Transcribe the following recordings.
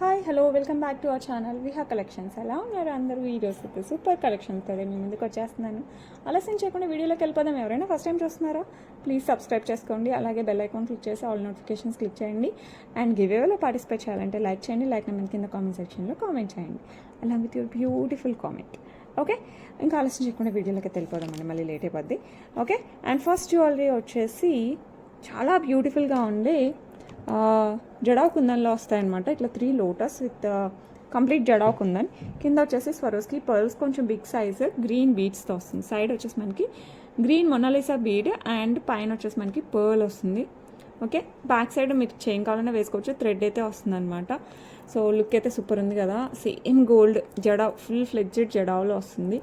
Hi hello welcome back to our channel Viha collections. ఎలా ఉన్నారు అందరూ? వీడియోస్ అయితే సూపర్ కలెక్షన్తో మీ ముందుకు వచ్చేస్తున్నాను. ఆలస్యం చేయకుండా వీడియోలోకి వెళ్ళిపోదాం. ఎవరైనా ఫస్ట్ టైం చూస్తున్నారా? ప్లీజ్ సబ్స్క్రైబ్ చేసుకోండి. అలాగే బెల్ ఐకాన్ క్లిక్ చేసి ఆల్ నోటిఫికేషన్స్ క్లిక్ చేయండి. అండ్ గివేవేలో పార్టిసిపేట్ చేయాలంటే లైక్ చేయండి. లైక్ నెంబర్ కింద కామెంట్ సెక్షన్లో కామెంట్ చేయండి along with your beautiful comment. Okay, ఇంకా ఆలస్యం చేయకుండా వీడియోలోకి వెళ్ళిపోదామండి, మళ్ళీ లేట్ అయిపోద్ది. ఓకే, అండ్ ఫస్ట్ జ్యువెలరీ వచ్చేసి చాలా బ్యూటిఫుల్గా ఉండే జడావ్ కుందన్లో వస్తాయన్నమాట. ఇట్లా 3 lotus with complete jadau kundan. కింద వచ్చేసి స్వరోస్కి పర్ల్స్ కొంచెం బిగ్ సైజ్ గ్రీన్ బీడ్స్తో వస్తుంది. సైడ్ వచ్చేసి మనకి గ్రీన్ మొనాలిసా బీడ్ అండ్ పైన వచ్చేసి మనకి పర్ల్ వస్తుంది. ఓకే, బ్యాక్ సైడ్ మీకు చైన్ కావాలన్నా వేసుకోవచ్చు, థ్రెడ్ అయితే వస్తుంది అనమాట. సో లుక్ అయితే సూపర్ ఉంది కదా. Same gold jadau, full fledged జడావ్లో వస్తుంది.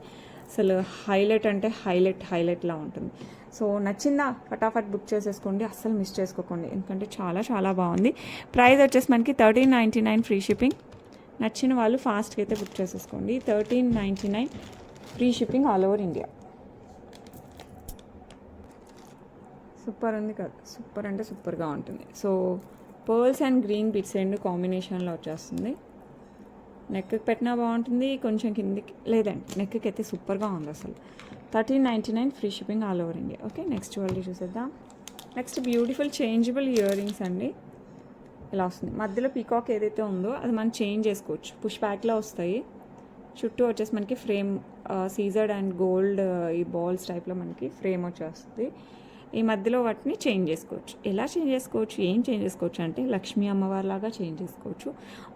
అసలు హైలైట్ అంటే హైలైట్లా ఉంటుంది. సో నచ్చిందా? ఫటాఫట్ బుక్ చేసేసుకోండి, అస్సలు మిస్ చేసుకోకండి, ఎందుకంటే చాలా చాలా బాగుంది. ప్రైస్ వచ్చేసి మనకి 1399 ఫ్రీ షిప్పింగ్. నచ్చిన వాళ్ళు ఫాస్ట్గా అయితే బుక్ చేసేసుకోండి. 1399 free shipping all over India. Super ఉంది కదా, సూపర్ అంటే సూపర్గా ఉంటుంది. So pearls and green bits రెండు కాంబినేషన్లో వచ్చేస్తుంది. నెక్కి పెట్టినా బాగుంటుంది, కొంచెం కిందికి లేదండి, నెక్కి అయితే సూపర్గా ఉంది అసలు. 1399 free shipping all over India. Okay, next jewellery చూసేద్దాం. Next beautiful changeable earrings అండి. ఇలా వస్తుంది. మధ్యలో పీకాక్ ఏదైతే ఉందో అది మనం చేంజ్ చేసుకోవచ్చు. పుష్ బ్యాక్లో వస్తాయి. చుట్టూ వచ్చేసి మనకి ఫ్రేమ్ సీజర్డ్ అండ్ గోల్డ్ ఈ బాల్స్ టైప్లో మనకి ఫ్రేమ్ వచ్చేస్తుంది. ఈ మధ్యలో వాటిని చేంజ్ చేసుకోవచ్చు. ఎలా చేంజ్ చేసుకోవచ్చు, ఏం చేంజ్ చేసుకోవచ్చు అంటే లక్ష్మీ అమ్మవారిలాగా చేంజ్ చేసుకోవచ్చు.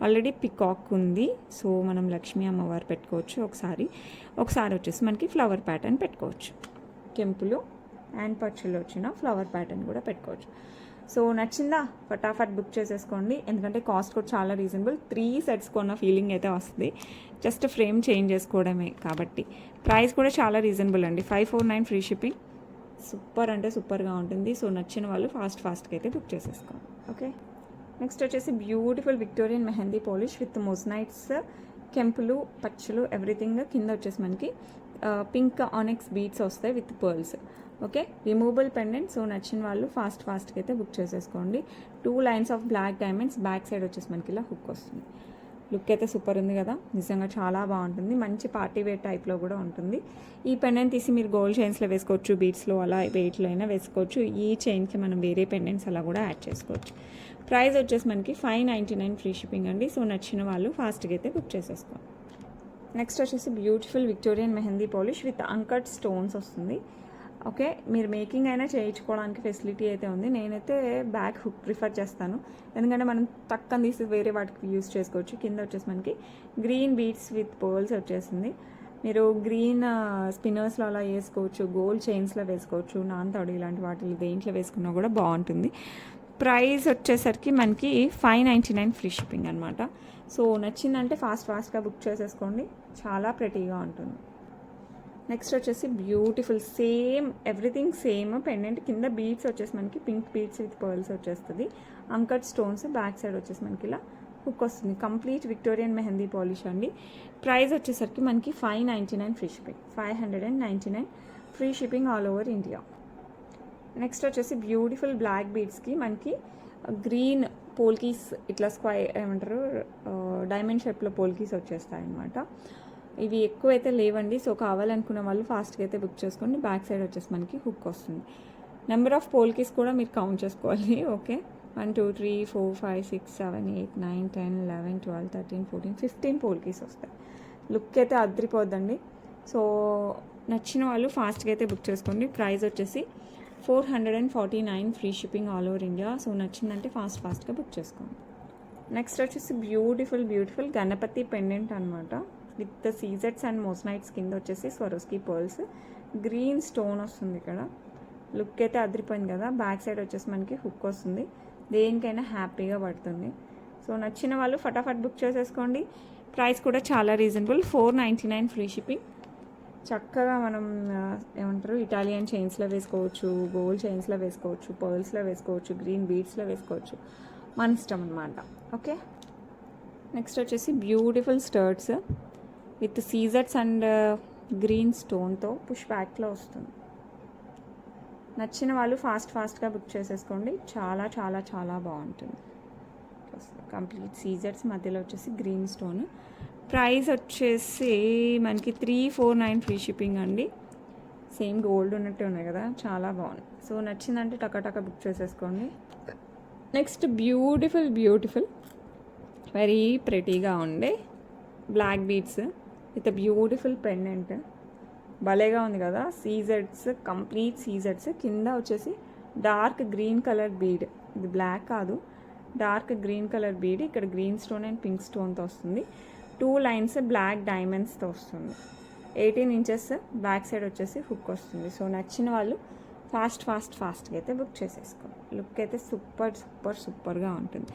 ఆల్రెడీ పికాక్ ఉంది, సో మనం లక్ష్మీ అమ్మవారు పెట్టుకోవచ్చు. ఒకసారి వచ్చేసి మనకి ఫ్లవర్ ప్యాటర్న్ పెట్టుకోవచ్చు. కెంపులు అండ్ పచ్చులు వచ్చిన ఫ్లవర్ ప్యాటర్న్ కూడా పెట్టుకోవచ్చు. సో నచ్చిందా? ఫటాఫట్ బుక్ చేసేసుకోండి, ఎందుకంటే కాస్ట్ కూడా చాలా రీజనబుల్. 3 సెట్స్ కొన్న ఫీలింగ్ అయితే వస్తుంది. జస్ట్ ఫ్రేమ్ చేంజ్ చేసుకోవడమే కాబట్టి ప్రైస్ కూడా చాలా రీజనబుల్ అండి. 549 ఫ్రీ షిప్పింగ్. సూపర్ అంటే సూపర్గా ఉంటుంది. సో నచ్చిన వాళ్ళు ఫాస్ట్గా అయితే బుక్ చేసేసుకోండి. ఓకే, నెక్స్ట్ వచ్చేసి beautiful Victorian mehndi polish with moissanites, కెంపులు పచ్చులు ఎవ్రీథింగ్. కింద వచ్చేసి మనకి పింక్ ఆనెక్స్ బీడ్స్ వస్తాయి with pearls. Okay, removable pendant. So నచ్చిన వాళ్ళు ఫాస్ట్గా అయితే బుక్ చేసేసుకోండి. 2 lines of black diamonds. Back side వచ్చేసి మనకి ఇలా హుక్ వస్తుంది. లుక్ అయితే సూపర్ ఉంది కదా, నిజంగా చాలా బాగుంటుంది. మంచి పార్టీ వేర్ టైప్లో కూడా ఉంటుంది. ఈ పెండెంట్ తీసి మీరు గోల్డ్ చైన్స్లో వేసుకోవచ్చు, బీడ్స్లో అలా వెయిట్లో అయినా వేసుకోవచ్చు. ఈ చైన్కి మనం వేరే పెండెంట్స్ అలా కూడా యాడ్ చేసుకోవచ్చు. ప్రైస్ వచ్చేసి మనకి 599 ఫ్రీ షిప్పింగ్ అండి. సో నచ్చిన వాళ్ళు ఫాస్ట్గా అయితే బుక్ చేసేసుకోండి. నెక్స్ట్ వచ్చేసి beautiful Victorian mehndi polish with uncut stones వస్తుంది. ఓకే, మీరు మేకింగ్ అయినా చేయించుకోవడానికి ఫెసిలిటీ అయితే ఉంది. నేనైతే బ్యాక్ హుక్ ప్రిఫర్ చేస్తాను, ఎందుకంటే మనం తక్కువ తీసి వేరే వాటికి యూస్ చేసుకోవచ్చు. కింద వచ్చేసి మనకి గ్రీన్ బీడ్స్ విత్ పర్ల్స్ వచ్చేసింది. మీరు గ్రీన్ స్పిన్నర్స్లో అలా వేసుకోవచ్చు, గోల్డ్ చైన్స్లో వేసుకోవచ్చు, నాన్ తడి ఇలాంటి వాటిలో దేంట్లో వేసుకున్నా కూడా బాగుంటుంది. ప్రైస్ వచ్చేసరికి మనకి 599 ఫ్రీ షిప్పింగ్ అనమాట. సో నచ్చిందంటే ఫాస్ట్గా బుక్ చేసేసుకోండి, చాలా ప్రెటీగా ఉంటుంది. నెక్స్ట్ వచ్చేసి beautiful same everything same pendant. కింద బీడ్స్ వచ్చేసి మనకి పింక్ బీడ్స్ విత్ పర్ల్స్ వచ్చేస్తుంది. Uncut stones. బ్యాక్ సైడ్ వచ్చేసి మనకి ఇలా హుక్ వస్తుంది. కంప్లీట్ విక్టోరియన్ మెహందీ పాలిష్ అండి. ప్రైస్ వచ్చేసరికి మనకి 599 free shipping. 599 free shipping all over India. Next వచ్చేసి బ్యూటిఫుల్ బ్లాక్ బీడ్స్కి మనకి గ్రీన్ పోల్కీస్ ఇట్లా ఏమంటారు డైమండ్ షేప్లో పోల్కీస్ వచ్చేస్తాయి అన్నమాట. ఇవి ఎక్కువ అయితే లేవండి. సో కావాలనుకున్న వాళ్ళు ఫాస్ట్గా అయితే బుక్ చేసుకోండి. బ్యాక్ సైడ్ వచ్చేసి మనకి హుక్ వస్తుంది. నెంబర్ ఆఫ్ పోల్కీస్ కూడా మీరు కౌంట్ చేసుకోవాలి. ఓకే, 1 2 3 4 5 6 7 8 9 10 11 12 13 14 15 పోల్కీస్ వస్తాయి. లుక్ అయితే అదిరిపోద్దండి. సో నచ్చిన వాళ్ళు ఫాస్ట్గా అయితే బుక్ చేసుకోండి. ప్రైస్ వచ్చేసి 449 free shipping all over India. So నచ్చిందంటే ఫాస్ట్గా బుక్ చేసుకోండి. నెక్స్ట్ వచ్చేసి బ్యూటిఫుల్ గణపతి పెండెంట్ అనమాట విత్ సీజెట్స్ అండ్ మోస్నైట్స్. కింద వచ్చేసి స్వరోస్కి పర్ల్స్, గ్రీన్ స్టోన్ వస్తుంది ఇక్కడ. లుక్ అయితే అదిరిపోయింది కదా. బ్యాక్ సైడ్ వచ్చేసి మనకి హుక్ వస్తుంది. దేనికైనా హ్యాపీగా పడుతుంది. సో నచ్చిన వాళ్ళు ఫటాఫట్ బుక్ చేసేసుకోండి. ప్రైస్ కూడా చాలా రీజనబుల్. 499 free shipping. చక్కగా మనం ఏమంటారు ఇటాలియన్ చైన్స్లో వేసుకోవచ్చు, గోల్డ్ చైన్స్లో వేసుకోవచ్చు, పర్ల్స్లో వేసుకోవచ్చు, గ్రీన్ బీడ్స్లో వేసుకోవచ్చు, మన ఇష్టం అనమాట. ఓకే, నెక్స్ట్ వచ్చేసి బ్యూటిఫుల్ స్టర్ట్స్ విత్ సీజర్స్ అండ్ గ్రీన్ స్టోన్తో పుష్ బ్యాక్లో వస్తుంది. నచ్చిన వాళ్ళు ఫాస్ట్గా బుక్ చేసేసుకోండి. చాలా చాలా చాలా బాగుంటుంది. వస్తుంది. కంప్లీట్ సీజర్స్ మధ్యలో వచ్చేసి గ్రీన్ స్టోన్. ప్రైస్ వచ్చేసి మనకి 349 ఫ్రీ షిప్పింగ్ అండి. సేమ్ గోల్డ్ ఉన్నట్టే ఉన్నాయి కదా, చాలా బాగుంది. సో నచ్చిందంటే టకా బుక్ చేసేసుకోండి. నెక్స్ట్ బ్యూటిఫుల్ వెరీ ప్రెటీగా ఉండే black beads with beautiful pendant. భలేగా ఉంది కదా. సీజెడ్స్, కంప్లీట్ సీజెడ్స్. కింద వచ్చేసి డార్క్ గ్రీన్ కలర్ బీడ్. ఇది బ్లాక్ కాదు, డార్క్ గ్రీన్ కలర్ బీడ్. ఇక్కడ గ్రీన్ స్టోన్ అండ్ పింక్ స్టోన్తో వస్తుంది. 2 లైన్స్ బ్లాక్ డైమండ్స్తో వస్తుంది. 18 ఇంచెస్ బ్యాక్ సైడ్ వచ్చేసి హుక్ వస్తుంది. సో నచ్చిన వాళ్ళు ఫాస్ట్గా అయితే బుక్ చేసేసుకోండి. లుక్ అయితే సూపర్గా ఉంటుంది.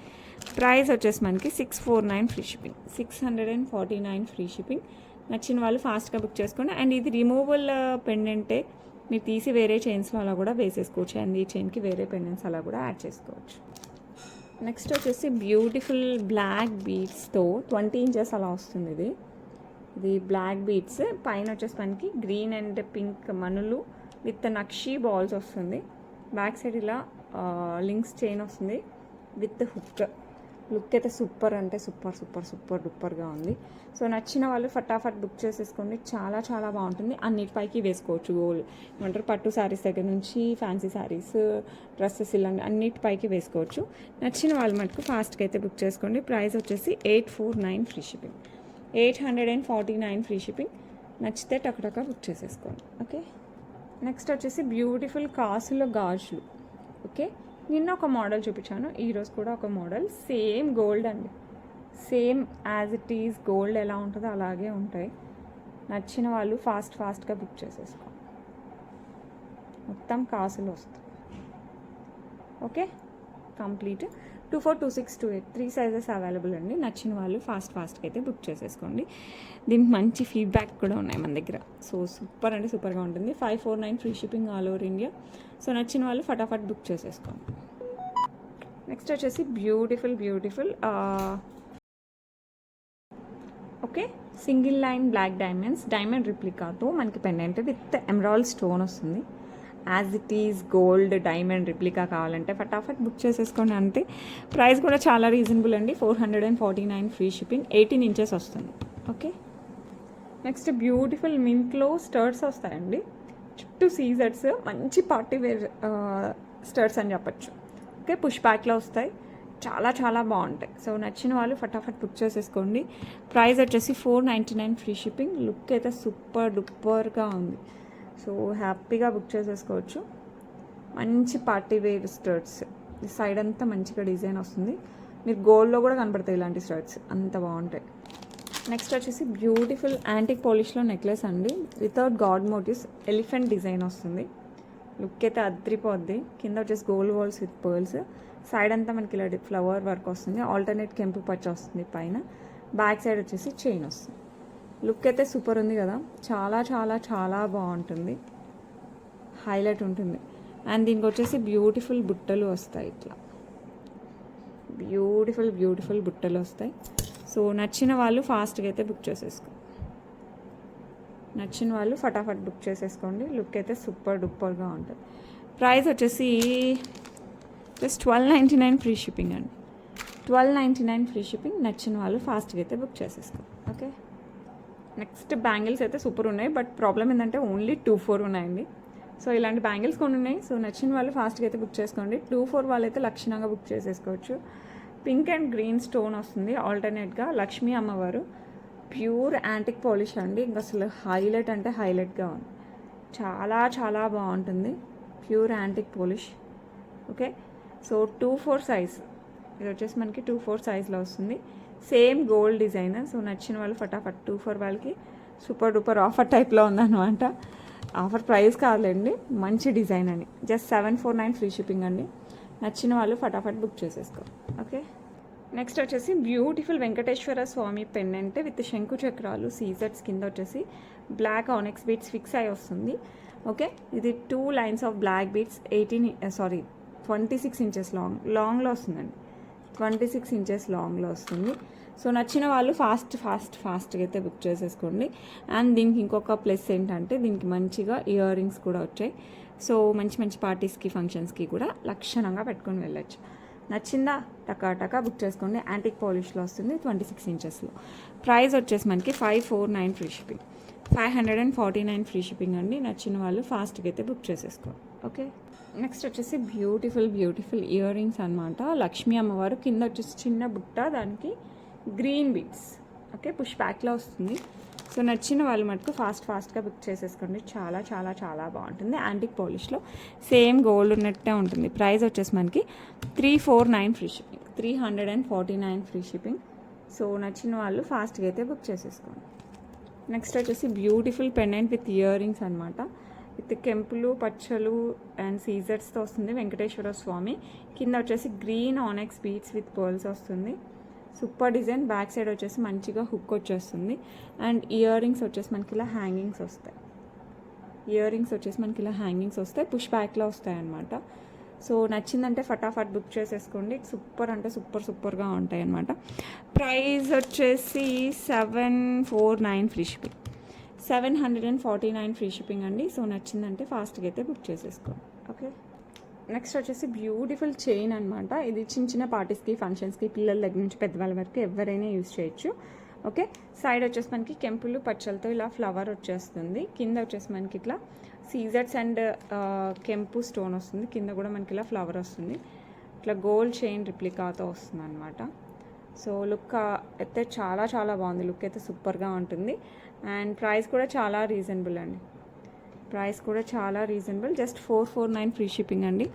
ప్రైస్ వచ్చేసి మనకి 649 ఫ్రీ షిప్పింగ్, 649 ఫ్రీ షిప్పింగ్. నచ్చిన వాళ్ళు ఫాస్ట్గా బుక్ చేసుకోండి. అండ్ ఇది రిమూవబుల్ పెండెంటే, మీరు తీసి వేరే చైన్స్లో అలా కూడా వేసేసుకోవచ్చు. అండ్ ఈ చైన్కి వేరే పెండెంట్స్ అలా కూడా యాడ్ చేసుకోవచ్చు. నెక్స్ట్ వచ్చేసి బ్యూటిఫుల్ బ్లాక్ బీడ్స్తో 20 ఇంచెస్ అలా వస్తుంది. ఇది బ్లాక్ బీడ్స్. పైన వచ్చేసి మనకి గ్రీన్ అండ్ పింక్ మనులు విత్ నక్షీ బాల్స్ వస్తుంది. బ్యాక్ సైడ్ ఇలా లింక్స్ చైన్ వస్తుంది విత్ హుక్. లుక్ అయితే సూపర్ డూపర్గా ఉంది. సో నచ్చిన వాళ్ళు ఫటాఫట్ బుక్ చేసేసుకోండి. చాలా బాగుంటుంది. అన్నిటిపైకి వేసుకోవచ్చు. గోల్డ్ ఏమంటారు, పట్టు శారీస్ దగ్గర నుంచి ఫ్యాన్సీ శారీస్, డ్రెస్సెస్ ఇలాంటి అన్నిటిపైకి వేసుకోవచ్చు. నచ్చిన వాళ్ళు మటుకు ఫాస్ట్గా అయితే బుక్ చేసుకోండి. ప్రైస్ వచ్చేసి 849 ఫ్రీ షిప్పింగ్, 849 ఫ్రీ షిప్పింగ్. నచ్చితే టక బుక్ చేసేసుకోండి. ఓకే, నెక్స్ట్ వచ్చేసి బ్యూటిఫుల్ కాసులో గాజులు. ఓకే, నిన్న ఒక మోడల్ చూపించాను, ఈరోజు కూడా ఒక మోడల్. సేమ్ గోల్డ్ అండి, same as it is gold ఎలా ఉంటుందో అలాగే ఉంటాయి. నచ్చిన వాళ్ళు ఫాస్ట్గా బుక్ చేసేసుకోండి. మొత్తం కాసులు వస్తాయి. ఓకే, కంప్లీట్ 24, 26, 28 3 సైజెస్ అవైలబుల్ అండి. నచ్చిన వాళ్ళు ఫాస్ట్గా అయితే బుక్ చేసేసుకోండి. దీనికి మంచి ఫీడ్బ్యాక్ కూడా ఉన్నాయి మన దగ్గర. సో సూపర్గా ఉంటుంది. 549 free shipping all over India. So నచ్చిన వాళ్ళు ఫటాఫట్ బుక్ చేసేసుకోండి. నెక్స్ట్ వచ్చేసి beautiful okay, single line black diamond రిప్లికాతో మనకి పెండెంట్ విత్ ఎమరాల్డ్ స్టోన్ వస్తుంది. As it is gold diamond replica కావాలంటే ఫటాఫట్ బుక్ చేసేసుకోండి. అంతే. ప్రైస్ కూడా చాలా రీజనబుల్ అండి. 449 ఫ్రీ షిప్పింగ్, 18 ఇంచెస్ వస్తుంది. ఓకే, నెక్స్ట్ బ్యూటిఫుల్ మింట్లో స్టర్ట్స్ వస్తాయండి. చుట్టూ సీజర్స్, మంచి పార్టీ వేర్ స్టర్ట్స్ అని చెప్పచ్చు. ఓకే, పుష్ బ్యాక్లో వస్తాయి. చాలా బాగుంటాయి. సో నచ్చిన వాళ్ళు ఫటాఫట్ బుక్ చేసేసుకోండి. ప్రైస్ వచ్చేసి 499 ఫ్రీ షిప్పింగ్. లుక్ అయితే సూపర్ డూపర్గా ఉంది. సో హ్యాపీగా బుక్ చేసేసుకోవచ్చు. మంచి పార్టీ వేర్ స్టర్ట్స్. ఈ సైడ్ అంతా మంచిగా డిజైన్ వస్తుంది. మీరు గోల్డ్లో కూడా కనపడతాయి ఇలాంటి స్టర్ట్స్, అంత బాగుంటాయి. నెక్స్ట్ వచ్చేసి బ్యూటిఫుల్ యాంటిక్ పాలిష్లో నెక్లెస్ అండి. Without god motifs elephant design వస్తుంది. లుక్ అయితే అద్రిపోద్ది. కింద వచ్చేసి gold balls with pearls. Side అంతా మనకి ఇలా ఫ్లవర్ వర్క్ వస్తుంది. ఆల్టర్నేట్ కెంపు పచ్చ వస్తుంది పైన. బ్యాక్ సైడ్ వచ్చేసి చైన్ వస్తుంది. లుక్ అయితే సూపర్ ఉంది కదా. చాలా బాగుంటుంది. హైలైట్ ఉంటుంది. అండ్ దీనికి వచ్చేసి బ్యూటిఫుల్ బుట్టలు వస్తాయి. ఇట్లా బ్యూటిఫుల్ బుట్టలు వస్తాయి. సో నచ్చిన వాళ్ళు ఫాస్ట్గా అయితే బుక్ చేసేసుకోండి. నచ్చిన వాళ్ళు ఫటాఫట్ బుక్ చేసేసుకోండి. లుక్ అయితే సూపర్ డూపర్గా ఉంటుంది. ప్రైస్ వచ్చేసి జస్ట్ 1299 ఫ్రీ షిప్పింగ్ అండి. 1299 ఫ్రీ షిప్పింగ్. నచ్చిన వాళ్ళు ఫాస్ట్గా అయితే బుక్ చేసేసుకోండి. ఓకే, నెక్స్ట్ బ్యాంగిల్స్ అయితే సూపర్ ఉన్నాయి. బట్ ప్రాబ్లం ఏంటంటే ఓన్లీ 24 ఉన్నాయండి. సో ఇలాంటి బ్యాంగిల్స్ కొన్ని ఉన్నాయి. సో నచ్చిన వాళ్ళు ఫాస్ట్గా అయితే బుక్ చేసుకోండి. 24 వాళ్ళు అయితే లక్షణంగా బుక్ చేసేసుకోవచ్చు. పింక్ అండ్ గ్రీన్ స్టోన్ వస్తుంది ఆల్టర్నేట్గా. లక్ష్మీ అమ్మవారు. ప్యూర్ యాంటిక్ పాలిష్ అండి. ఇంకా అసలు హైలైట్ అంటే హైలైట్గా ఉంది. చాలా బాగుంటుంది. Pure antique polish. Okay, so 24 size. ఇది వచ్చేసి మనకి 24 సైజ్లో వస్తుంది. Same gold design. సో నచ్చిన వాళ్ళు ఫటాఫట్ 24 వాళ్ళకి సూపర్ డూపర్ ఆఫర్ టైప్లో ఉందన్నమాట. ఆఫర్ ప్రైస్ కాదులేండి, మంచి డిజైన్ అని. జస్ట్ 749 ఫ్రీ షిప్పింగ్ అండి. నచ్చిన వాళ్ళు ఫటాఫట్ బుక్ చేసేసుకో. ఓకే, నెక్స్ట్ వచ్చేసి beautiful Venkateswara Swami pendant with శంకు చక్రాలు సీజెట్స్. కింద వచ్చేసి బ్లాక్ ఆనెక్స్ బీట్స్ ఫిక్స్ అయి వస్తుంది. ఓకే, ఇది 2 lines of black beads 26 inches లాంగ్లో వస్తుందండి. 26 ఇంచెస్ లాంగ్లో వస్తుంది. సో నచ్చిన వాళ్ళు ఫాస్ట్గా అయితే బుక్ చేసేసుకోండి. అండ్ దీనికి ఇంకొక ప్లస్ ఏంటంటే దీనికి మంచిగా ఇయర్ రింగ్స్ కూడా వచ్చాయి. సో మంచి పార్టీస్కి ఫంక్షన్స్కి కూడా లక్షణంగా పెట్టుకొని వెళ్ళచ్చు. నచ్చిందా టకా టకా బుక్ చేసుకోండి. యాంటిక్ పాలిష్లో వస్తుంది, 26 ఇంచెస్లో. ప్రైస్ వచ్చేసి మనకి 549 ఫ్రీ షిప్పింగ్, 549 ఫ్రీ షిప్పింగ్ అండి. నచ్చిన వాళ్ళు ఫాస్ట్గా అయితే బుక్ చేసేసుకోండి. ఓకే, నెక్స్ట్ వచ్చేసి బ్యూటిఫుల్ ఇయర్ రింగ్స్ అనమాట. లక్ష్మీ అమ్మవారు కింద వచ్చేసి చిన్న బుట్ట, దానికి గ్రీన్ బీడ్స్. ఓకే, పుష్ బ్యాక్లో వస్తుంది. సో నచ్చిన వాళ్ళు మటుకు ఫాస్ట్గా బుక్ చేసేసుకోండి. చాలా చాలా చాలా బాగుంటుంది. యాంటిక్ పాలిష్లో సేమ్ గోల్డ్ ఉన్నట్టే ఉంటుంది. ప్రైస్ వచ్చేసి మనకి 349 free shipping, 349 free shipping. So నచ్చిన వాళ్ళు ఫాస్ట్గా అయితే బుక్ చేసేసుకోండి. నెక్స్ట్ వచ్చేసి beautiful pendant with earrings అనమాట. విత్ కెంపులు, పచ్చలు అండ్ సీజర్స్తో వస్తుంది. వెంకటేశ్వర స్వామి కింద వచ్చేసి green onyx beads with pearls వస్తుంది. Super design. బ్యాక్ సైడ్ వచ్చేసి మంచిగా హుక్ వచ్చేస్తుంది. అండ్ ఇయర్ రింగ్స్ వచ్చేసి మనకి ఇలా హ్యాంగింగ్స్ వస్తాయి. పుష్ బ్యాక్లో వస్తాయి అన్నమాట. సో నచ్చిందంటే ఫటాఫట్ బుక్ చేసేసుకోండి. సూపర్ అంటే సూపర్గా ఉంటాయి అన్నమాట. ప్రైస్ వచ్చేసి 749 ఫ్రీ షిప్పింగ్, 749 ఫ్రీ షిప్పింగ్ అండి. సో నచ్చిందంటే ఫాస్ట్గా అయితే బుక్ చేసేసుకోండి. ఓకే, నెక్స్ట్ వచ్చేసి బ్యూటిఫుల్ చైన్ అనమాట. ఇది చిన్న పార్టీస్కి, ఫంక్షన్స్కి, పిల్లల దగ్గర నుంచి పెద్దవాళ్ళ వరకు ఎవరైనా యూజ్ చేయొచ్చు. ఓకే, సైడ్ వచ్చేసి మనకి కెంపులు, పచ్చలతో ఇలా ఫ్లవర్ వచ్చేస్తుంది. కింద వచ్చేసి మనకి ఇట్లా సీజర్స్ అండ్ కెంపు స్టోన్ వస్తుంది. కింద కూడా మనకి ఇలా ఫ్లవర్ వస్తుంది. ఇట్లా గోల్డ్ చైన్ రిప్లికాతో వస్తుంది అనమాట. సో లుక్ అయితే చాలా చాలా బాగుంది. లుక్ అయితే సూపర్గా ఉంటుంది. అండ్ ప్రైస్ కూడా చాలా రీజనబుల్ అండి. జస్ట్ 449 ఫ్రీ షిప్పింగ్ అండి.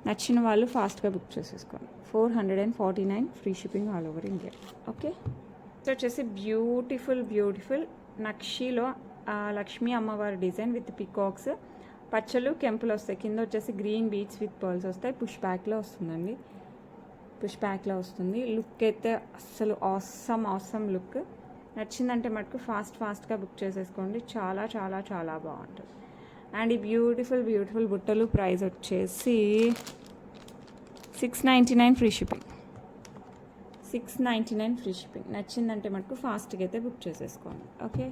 నచ్చిన వాళ్ళు ఫాస్ట్గా బుక్ చేసేసుకోండి. 449 free shipping all over India. Okay, వచ్చేసి బ్యూటిఫుల్ నక్షీలో లక్ష్మీ అమ్మవారి డిజైన్ విత్ పికాక్స్, పచ్చలు, కెంపులు వస్తాయి. కింద వచ్చేసి గ్రీన్ బీడ్స్ విత్ పర్ల్స్ వస్తాయి. పుష్ బ్యాక్లో వస్తుంది. లుక్ అయితే అస్సలు ఆసమ్ లుక్. నచ్చిందంటే మటుకు ఫాస్ట్గా బుక్ చేసేసుకోండి. చాలా చాలా చాలా బాగుంటుంది. అండ్ ఈ బ్యూటిఫుల్ బుట్టలు ప్రైస్ వచ్చేసి 699 ఫ్రీ షిప్పింగ్, 699 ఫ్రీ షిప్పింగ్. నచ్చిందంటే మటుకు ఫాస్ట్గా అయితే బుక్ చేసేసుకోండి. ఓకే,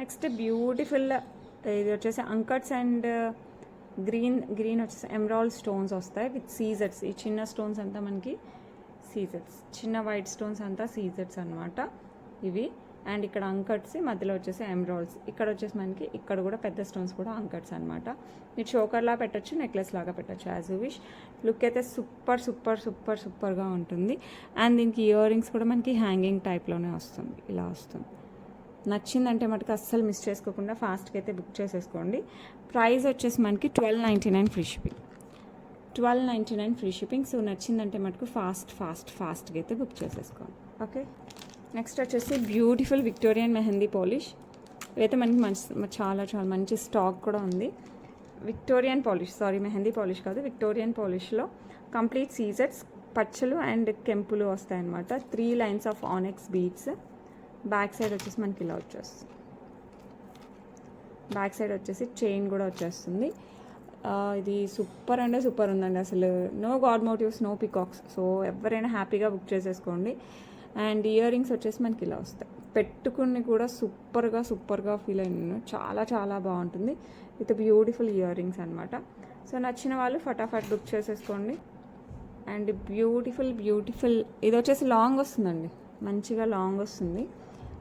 నెక్స్ట్ బ్యూటిఫుల్ ఇది వచ్చేసి అంకట్స్ అండ్ గ్రీన్ వచ్చేసి ఎమరాల్డ్ స్టోన్స్ వస్తాయి విత్ సీజర్స్. ఈ చిన్న స్టోన్స్ అంతా మనకి సీజర్స్, చిన్న వైట్ స్టోన్స్ అంతా సీజర్స్ అనమాట ఇవి. అండ్ ఇక్కడ అంకట్స్, మధ్యలో వచ్చేసి ఎమరాల్డ్స్. ఇక్కడ వచ్చేసి మనకి ఇక్కడ కూడా పెద్ద స్టోన్స్ కూడా అంకట్స్ అనమాట. మీరు చోకర్లా పెట్టచ్చు, నెక్లెస్ లాగా పెట్టచ్చు, యాజ్ యూ విష్. లుక్ అయితే సూపర్గా ఉంటుంది. అండ్ దీనికి ఇయర్ రింగ్స్ కూడా మనకి హ్యాంగింగ్ టైప్లోనే వస్తుంది, ఇలా వస్తుంది. నచ్చిందంటే మటుకు అస్సలు మిస్ చేసుకోకుండా ఫాస్ట్గా అయితే బుక్ చేసేసుకోండి. ప్రైస్ వచ్చేసి మనకి 1299 free shipping, 1299 free shipping. So నచ్చిందంటే మటుకు ఫాస్ట్గా అయితే బుక్ చేసేసుకోండి. ఓకే, నెక్స్ట్ వచ్చేసి బ్యూటిఫుల్ విక్టోరియన్ మెహందీ పాలిష్. ఇదైతే మనకి చాలా మంచి స్టాక్ కూడా ఉంది. మెహందీ పాలిష్ కాదు, విక్టోరియన్ పాలిష్లో కంప్లీట్ సీజర్స్, పచ్చలు అండ్ కెంపులు వస్తాయన్నమాట. 3 lines of ఆనెక్స్ beads. Back side వచ్చేసి మనకి ఇలా వచ్చేస్తుంది. చైన్ కూడా వచ్చేస్తుంది. ఇది సూపర్ ఉందండి. అసలు no god motifs, no peacocks. So ఎవరైనా హ్యాపీగా బుక్ చేసేసుకోండి. అండ్ ఇయర్ రింగ్స్ వచ్చేసి మనకి ఇలా వస్తాయి. పెట్టుకుని కూడా సూపర్గా ఫీల్ అయినాను. చాలా చాలా బాగుంటుంది. విత్ బ్యూటిఫుల్ ఇయర్ రింగ్స్ అనమాట. సో నచ్చిన వాళ్ళు ఫటాఫట్ బుక్ చేసేసుకోండి. అండ్ బ్యూటిఫుల్ ఇది వచ్చేసి లాంగ్ వస్తుందండి, మంచిగా లాంగ్ వస్తుంది.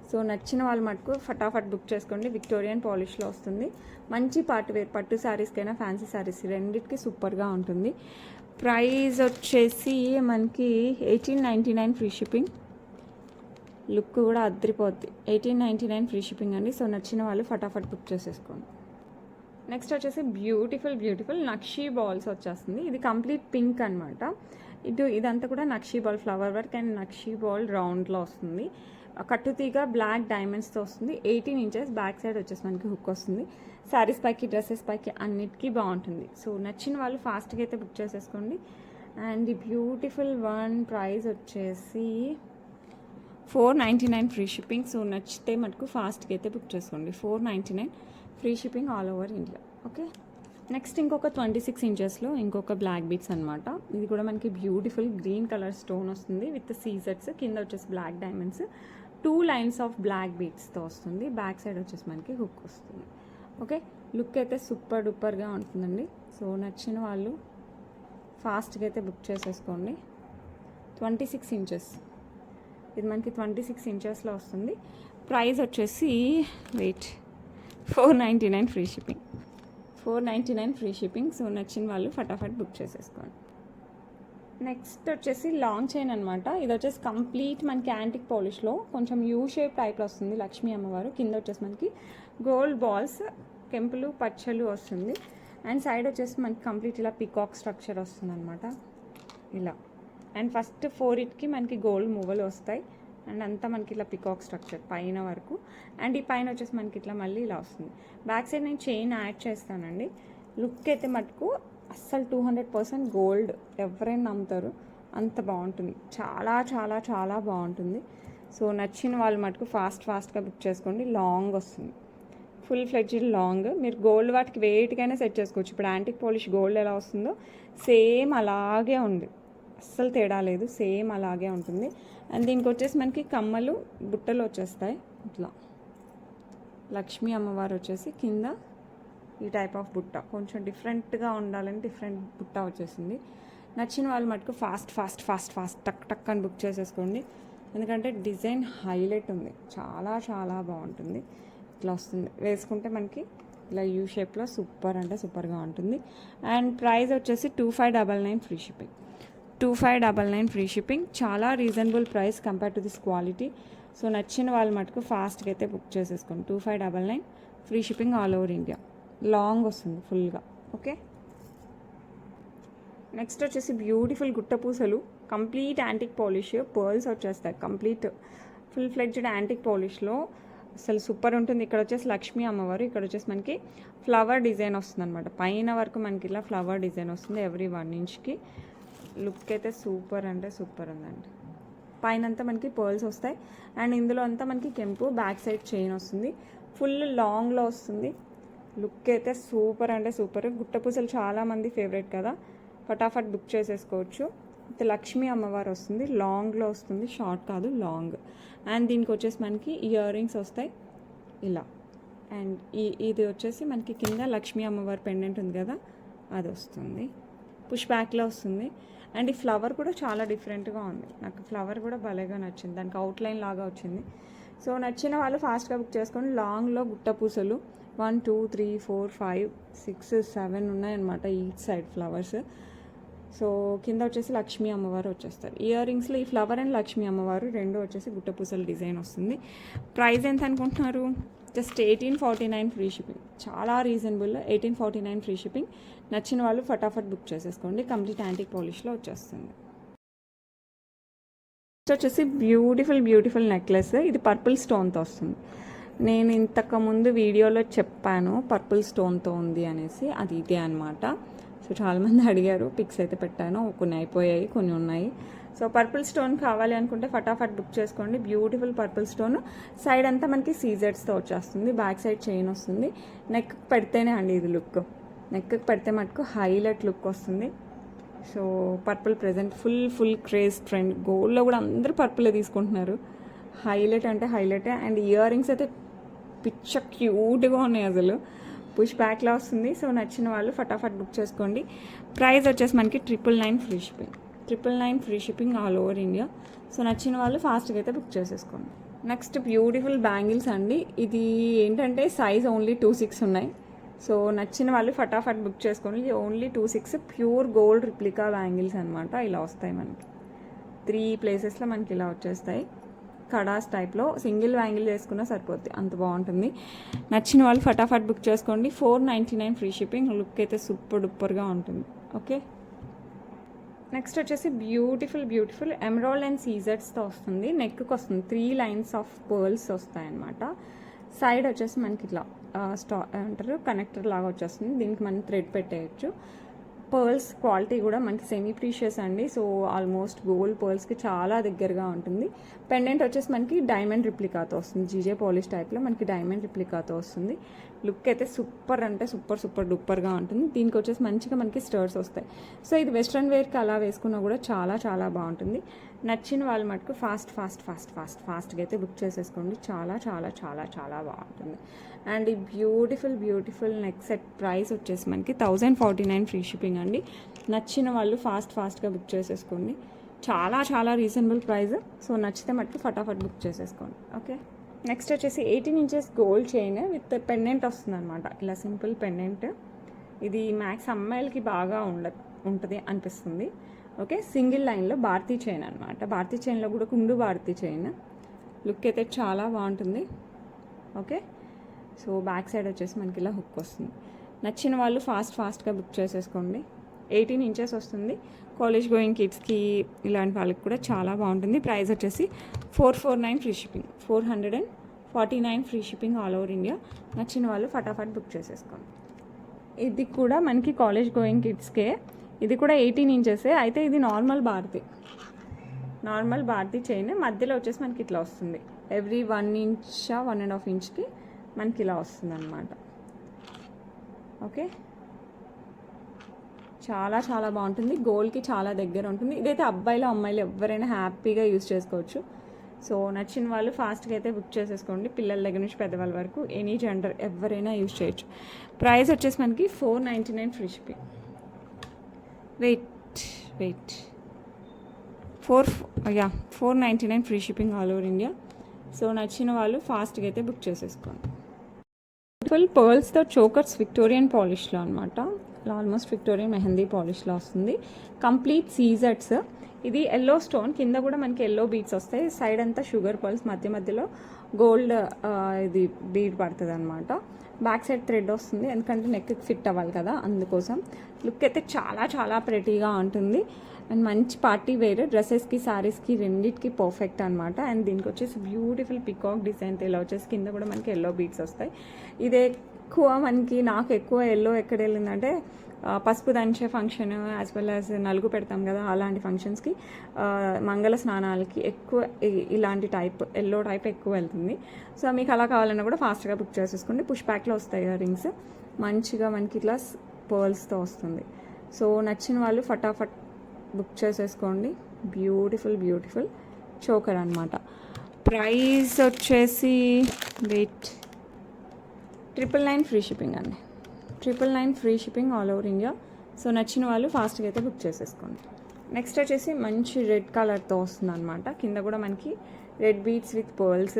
సో నచ్చిన వాళ్ళు మటుకు ఫటాఫట్ బుక్ చేసుకోండి. విక్టోరియన్ పాలిష్లో వస్తుంది. మంచి పట్టు శారీస్కైనా ఫ్యాన్సీ శారీస్ రెండింటికి సూపర్గా ఉంటుంది. ప్రైస్ వచ్చేసి మనకి 1899 ఫ్రీ షిప్పింగ్. లుక్ కూడా అద్దరిపోద్ది. 1899 ఫ్రీ షిప్పింగ్ అండి. సో నచ్చిన వాళ్ళు ఫటాఫట్ బుక్ చేసేసుకోండి. నెక్స్ట్ వచ్చేసి బ్యూటిఫుల్ నక్షీ బాల్స్ వచ్చేస్తుంది. ఇది కంప్లీట్ పింక్ అనమాట. ఇదంతా కూడా nakshi ball flower work and nakshi ball రౌండ్లో వస్తుంది. కట్టుతీగా బ్లాక్ డైమండ్స్తో వస్తుంది. 18 ఇంచెస్. బ్యాక్ సైడ్ వచ్చేసి మనకి హుక్ వస్తుంది. శారీస్ పైకి, డ్రెస్సెస్ పైకి అన్నిటికీ బాగుంటుంది. సో నచ్చిన వాళ్ళు ఫాస్ట్గా అయితే బుక్ చేసేసుకోండి. అండ్ ఈ బ్యూటిఫుల్ వన్ ప్రైస్ వచ్చేసి 499 ఫ్రీ షిప్పింగ్. సో నచ్చితే మటుకు ఫాస్ట్గా అయితే బుక్ చేసుకోండి. 499 free shipping all over India. Okay, next ఇంకొక 26 ఇంచెస్లో ఇంకొక బ్లాక్ బీడ్స్ అనమాట. ఇది కూడా మనకి బ్యూటిఫుల్ గ్రీన్ కలర్ స్టోన్ వస్తుంది విత్ సీజర్స్. కింద వచ్చేసి black diamonds, 2 lines of black బీడ్స్తో వస్తుంది. బ్యాక్ సైడ్ వచ్చేసి మనకి హుక్ వస్తుంది. ఓకే, లుక్ అయితే సూపర్గా ఉంటుందండి. సో నచ్చిన వాళ్ళు ఫాస్ట్గా అయితే బుక్ చేసేసుకోండి. 26 ఇంచెస్, ఇది మనకి 26 ఇంచెస్లో వస్తుంది. ప్రైస్ వచ్చేసి wait 499 free shipping, 499 free shipping. So నచ్చిన వాళ్ళు ఫటాఫట్ బుక్ చేసేసుకోండి. నెక్స్ట్ వచ్చేసి లాంగ్ చైన్ అనమాట. ఇది వచ్చేసి కంప్లీట్ మనకి యాంటిక్ పాలిష్లో కొంచెం యూ షేప్ టైప్లో వస్తుంది. లక్ష్మీ అమ్మవారు కింద వచ్చేసి మనకి గోల్డ్ బాల్స్, కెంపులు పచ్చలు వస్తుంది. అండ్ సైడ్ వచ్చేసి మనకి కంప్లీట్ ఇలా పికాక్ స్ట్రక్చర్ వస్తుంది అనమాట ఇలా. అండ్ ఫస్ట్ 4 ఇట్కి మనకి గోల్డ్ మూవలు వస్తాయి. అండ్ అంతా మనకి ఇలా పికాక్ స్ట్రక్చర్ పైన వరకు. అండ్ ఈ పైన వచ్చేసి మనకి ఇట్లా మళ్ళీ ఇలా వస్తుంది. బ్యాక్ సైడ్ నేను చైన్ యాడ్ చేస్తానండి. లుక్ అయితే మటుకు అస్సలు 200% గోల్డ్, ఎవరైనా నమ్ముతారు, అంత బాగుంటుంది. చాలా చాలా చాలా బాగుంటుంది. సో నచ్చిన వాళ్ళు మటుకు ఫాస్ట్గా బుక్ చేసుకోండి. లాంగ్ వస్తుంది, ఫుల్ ఫ్లెడ్జ్డ్ లాంగ్. మీరు గోల్డ్ వాటికి వెయిట్కైనా సెట్ చేసుకోవచ్చు. ఇప్పుడు యాంటిక్ పాలిష్ గోల్డ్ ఎలా వస్తుందో సేమ్ అలాగే ఉంది, అస్సలు తేడా లేదు, సేమ్ అలాగే ఉంటుంది. అండ్ దీనికి వచ్చేసి మనకి కమ్మలు బుట్టలు వచ్చేస్తాయి ఇట్లా. లక్ష్మీ అమ్మవారు వచ్చేసి కింద ఈ టైప్ ఆఫ్ బుట్ట, కొంచెం డిఫరెంట్గా ఉండాలని డిఫరెంట్ బుట్ట వచ్చేసింది. నచ్చిన వాళ్ళు మటుకు ఫాస్ట్ టక్ అని బుక్ చేసేసుకోండి. ఎందుకంటే డిజైన్ హైలైట్ ఉంది, చాలా చాలా బాగుంటుంది. ఇట్లా వస్తుంది, వేసుకుంటే మనకి ఇలా యూ షేప్లో సూపర్ అంటే సూపర్గా ఉంటుంది. అండ్ ప్రైస్ వచ్చేసి 2599 ఫ్రీ షిప్పింగ్, 2599 ఫ్రీ షిప్పింగ్. చాలా reasonable price compare to this quality. So నచ్చిన వాళ్ళు మటుకు ఫాస్ట్గా అయితే బుక్ చేసేసుకోండి. 2599 free shipping all over India. Long వస్తుంది ఫుల్గా. ఓకే, నెక్స్ట్ వచ్చేసి బ్యూటిఫుల్ గుట్టపూసలు, కంప్లీట్ యాంటిక్ పాలిష్, పర్ల్స్ వచ్చేస్తాయి. కంప్లీట్ ఫుల్ ఫ్లెడ్జ్డ్ యాంటిక్ పాలిష్లో అసలు సూపర్ ఉంటుంది. ఇక్కడ వచ్చేసి లక్ష్మీ అమ్మవారు, ఇక్కడ వచ్చేసి మనకి ఫ్లవర్ డిజైన్ వస్తుంది అనమాట. పైన వరకు మనకి ఇలా ఫ్లవర్ డిజైన్ వస్తుంది ఎవ్రీ 1 ఇంచ్కి. లుక్ అయితే సూపర్ అంటే సూపర్ ఉందండి. పైన అంతా మనకి పర్ల్స్ వస్తాయి. అండ్ ఇందులో అంతా మనకి కెంపు, బ్యాక్ సైడ్ చైన్ వస్తుంది. ఫుల్ లాంగ్లో వస్తుంది. లుక్ అయితే సూపర్ అంటే సూపర్. గుట్టపూసలు చాలామంది ఫేవరెట్ కదా, ఫటాఫట్ బుక్ చేసేసుకోవచ్చు. అయితే లక్ష్మీ అమ్మవారు వస్తుంది, లాంగ్లో వస్తుంది, షార్ట్ కాదు లాంగ్. అండ్ దీనికి వచ్చేసి మనకి ఇయర్ రింగ్స్ వస్తాయి ఇలా. అండ్ ఇది వచ్చేసి మనకి కింద లక్ష్మీ అమ్మవారి పెండెంట్ ఉంది కదా, అది వస్తుంది, పుష్ బ్యాక్లో వస్తుంది. అండ్ ఈ ఫ్లవర్ కూడా చాలా డిఫరెంట్గా ఉంది, నాకు ఫ్లవర్ కూడా భలేగా నచ్చింది, దానికి అవుట్లైన్ లాగా వచ్చింది. సో నచ్చిన వాళ్ళు ఫాస్ట్గా బుక్ చేసుకొని. లాంగ్లో గుట్టపూసలు 1 2 3 4 5 6 7 ఉన్నాయన్నమాట ఈచ్ సైడ్ ఫ్లవర్స్. సో కింద వచ్చేసి లక్ష్మీ అమ్మవారు వచ్చేస్తారు. ఇయర్ రింగ్స్లో ఈ ఫ్లవర్ అండ్ లక్ష్మీ అమ్మవారు రెండు వచ్చేసి గుట్టపూసల డిజైన్ వస్తుంది. ప్రైస్ ఎంత అనుకుంటున్నారు? జస్ట్ 1849 ఫ్రీ షిప్పింగ్, చాలా రీజనబుల్. 1849 free shipping. నచ్చిన వాళ్ళు ఫటాఫట్ బుక్ చేసేసుకోండి. కంప్లీట్ యాంటిక్ పాలిష్లో వచ్చేస్తుంది. నెక్స్ట్ వచ్చేసి బ్యూటిఫుల్ నెక్లెస్. ఇది పర్పుల్ స్టోన్తో వస్తుంది. నేను ఇంతకుముందు వీడియోలో చెప్పాను పర్పుల్ స్టోన్తో ఉంది అనేసి, అది ఇదే అనమాట. సో చాలామంది అడిగారు, పిక్స్ అయితే పెట్టాను, కొన్ని అయిపోయాయి, కొన్ని ఉన్నాయి. సో పర్పుల్ స్టోన్ కావాలి అనుకుంటే ఫటాఫట్ బుక్ చేసుకోండి. Beautiful purple stone. సైడ్ అంతా మనకి సీజెడ్స్తో వచ్చేస్తుంది, బ్యాక్ సైడ్ చైన్ వస్తుంది. నెక్ పెడితేనే అండి ఇది లుక్, నెక్ పెడితే మటుకు హైలైట్ లుక్ వస్తుంది. So purple present full craze trend. గోల్డ్లో కూడా అందరూ పర్పులే తీసుకుంటున్నారు, హైలైట్ అంటే హైలైటే. అండ్ ఇయర్ రింగ్స్ అయితే పిచ్చ క్యూట్గా ఉన్నాయి, అసలు పుష్ బ్యాక్లా వస్తుంది. సో నచ్చిన వాళ్ళు ఫటాఫట్ బుక్ చేసుకోండి. ప్రైస్ వచ్చేసి మనకి 999 free shipping, 999 free shipping all over India. So నచ్చిన వాళ్ళు ఫాస్ట్గా అయితే బుక్ చేసేసుకోండి. నెక్స్ట్ బ్యూటిఫుల్ బ్యాంగిల్స్ అండి. ఇది ఏంటంటే సైజ్ ఓన్లీ 26 ఉన్నాయి. సో నచ్చిన వాళ్ళు ఫటాఫట్ బుక్ చేసుకోండి. ఇది only 26 pure gold replica bangles అనమాట. ఇలా వస్తాయి మనకి 3 ప్లేసెస్లో మనకి ఇలా వచ్చేస్తాయి. కడాస్ టైప్లో సింగిల్ బ్యాంగిల్ చేసుకున్నా సరిపోద్ది, అంత బాగుంటుంది. నచ్చిన వాళ్ళు ఫటాఫట్ బుక్ చేసుకోండి. 499 ఫ్రీ షిప్పింగ్. లుక్ అయితే సూపర్ డూపర్గా ఉంటుంది. ఓకే, నెక్స్ట్ వచ్చేసి బ్యూటిఫుల్ ఎమరాల్డ్ అండ్ సీజర్స్తో వస్తుంది. నెక్కి వస్తుంది 3 లైన్స్ ఆఫ్ పర్ల్స్ వస్తాయన్నమాట. సైడ్ వచ్చేసి మనకి ఇట్లా అంటారు కనెక్టర్ లాగా వచ్చేస్తుంది. దీనికి మనం థ్రెడ్ పెట్టేయచ్చు. పర్ల్స్ క్వాలిటీ కూడా మనకి సెమీ ప్రీషియస్ అండి. సో ఆల్మోస్ట్ గోల్డ్ పర్ల్స్కి చాలా దగ్గరగా ఉంటుంది. పెండెంట్ వచ్చేసి మనకి డైమండ్ రిప్లికాతో వస్తుంది. జీజే పాలిష్ టైప్లో మనకి డైమండ్ రిప్లికాతో వస్తుంది. లుక్ అయితే సూపర్ అంటే సూపర్ డూపర్గా ఉంటుంది. దీనికి వచ్చేసి మంచిగా మనకి స్టర్స్ వస్తాయి. సో ఇది వెస్ట్రన్ వేర్కి అలా వేసుకున్నా కూడా చాలా చాలా బాగుంటుంది. నచ్చిన వాళ్ళు మటుకు ఫాస్ట్గా అయితే బుక్ చేసేసుకోండి. చాలా చాలా చాలా చాలా బాగుంటుంది. అండ్ ఈ బ్యూటిఫుల్ నెక్ సెట్ ప్రైస్ వచ్చేసి మనకి 1049 ఫ్రీ షిప్పింగ్ అండి. నచ్చిన వాళ్ళు ఫాస్ట్గా బుక్ చేసేసుకోండి. చాలా చాలా రీజనబుల్ ప్రైస్. సో నచ్చితే మటుకు ఫటాఫట్ బుక్ చేసేసుకోండి. ఓకే, నెక్స్ట్ వచ్చేసి 18 inches gold chain with pendant వస్తుంది అనమాట. ఇలా సింపుల్ పెండెంట్. ఇది మ్యాక్స్ అమ్మాయిలకి బాగా ఉంటుంది అనిపిస్తుంది. ఓకే, సింగిల్ లైన్లో భారతీ చైన్ అనమాట. భారతీ చైన్లో కూడా కుండు భారతీ చైన్. లుక్ అయితే చాలా బాగుంటుంది. ఓకే, సో బ్యాక్ సైడ్ వచ్చేసి మనకి ఇలా హుక్ వస్తుంది. నచ్చిన వాళ్ళు ఫాస్ట్గా బుక్ చేసేసుకోండి. 18 ఇంచెస్ వస్తుంది. కాలేజ్ గోయింగ్ కిడ్స్కి ఇలాంటి వాళ్ళకి కూడా చాలా బాగుంటుంది. ప్రైస్ వచ్చేసి 449 free shipping. 449 free shipping all over India. నచ్చిన వాళ్ళు ఫటాఫట్ బుక్ చేసేసుకోండి. ఇది కూడా మనకి కాలేజ్ గోయింగ్ కిడ్స్కే. ఇది కూడా 18 ఇంచెసే. అయితే ఇది నార్మల్ భారతీ చైన్. మధ్యలో వచ్చేసి మనకి ఇట్లా వస్తుంది. ఎవ్రీ 1 ఇంచ్ 1.5 ఇంచ్కి మనకి ఇలా వస్తుంది అనమాట. ఓకే, చాలా చాలా బాగుంటుంది. గోల్డ్కి చాలా దగ్గర ఉంటుంది. ఇదైతే అబ్బాయిలు అమ్మాయిలు ఎవరైనా హ్యాపీగా యూజ్ చేసుకోవచ్చు. సో నచ్చిన వాళ్ళు ఫాస్ట్గా అయితే బుక్ చేసేసుకోండి. పిల్లల దగ్గర నుంచి పెద్దవాళ్ళ వరకు ఎనీ జెండర్ ఎవరైనా యూజ్ చేయొచ్చు. ప్రైస్ వచ్చేసి మనకి 499 free shipping. Wait 499 free shipping all over India. So నచ్చిన వాళ్ళు ఫాస్ట్గా అయితే బుక్ చేసేసుకోండి. ఫుల్ పర్ల్స్తో చోకర్స్ విక్టోరియన్ పాలిష్లో అనమాట. ఆల్మోస్ట్ విక్టోరియన్ మెహందీ పాలిష్లో వస్తుంది. కంప్లీట్ సీజర్స్. ఇది ఎల్లో స్టోన్, కింద కూడా మనకి ఎల్లో బీడ్స్ వస్తాయి. సైడ్ అంతా షుగర్ పర్ల్స్, మధ్యలో గోల్డ్ ఇది బీడ్ పడుతుంది అనమాట. బ్యాక్ సైడ్ థ్రెడ్ వస్తుంది, ఎందుకంటే నెక్ ఫిట్ అవ్వాలి కదా, అందుకోసం. లుక్ అయితే చాలా చాలా ప్రెటీగా ఉంటుంది. అండ్ మంచి పార్టీ వేర్ డ్రెస్సెస్కి, శారీస్కి రెండింటికి పర్ఫెక్ట్ అనమాట. అండ్ దీనికి వచ్చేసి బ్యూటిఫుల్ పికాక్ డిజైన్. ఇలా వచ్చేసి కింద కూడా మనకి ఎల్లో బీడ్స్ వస్తాయి. ఇది ఎక్కువ నాకు ఎక్కువ ఎల్లో ఎక్కడ వెళ్ళిందంటే పసుపు దంచే ఫంక్షన్ యాజ్ వెల్ యాజ్ నలుగు పెడతాం కదా, అలాంటి ఫంక్షన్స్కి, మంగళ స్నానాలకి ఎక్కువ ఇలాంటి ఎల్లో టైప్ ఎక్కువ వెళ్తుంది. సో మీకు అలా కావాలన్నా కూడా ఫాస్ట్గా బుక్ చేసేసుకోండి. పుష్ బ్యాక్లో వస్తాయి ఇయర్ రింగ్స్. మంచిగా మనకి ఇట్లా పర్ల్స్తో వస్తుంది. సో నచ్చిన వాళ్ళు ఫటాఫట్ బుక్ చేసేసుకోండి. బ్యూటిఫుల్ చోకర్ అనమాట. ప్రైస్ వచ్చేసి 999 ఫ్రీ షిప్పింగ్ అండి. 999 free shipping all over India. So నచ్చిన వాళ్ళు ఫాస్ట్గా అయితే బుక్ చేసేసుకోండి. నెక్స్ట్ వచ్చేసి మంచి రెడ్ కలర్తో వస్తుంది అనమాట. కింద కూడా మనకి red beads with pearls.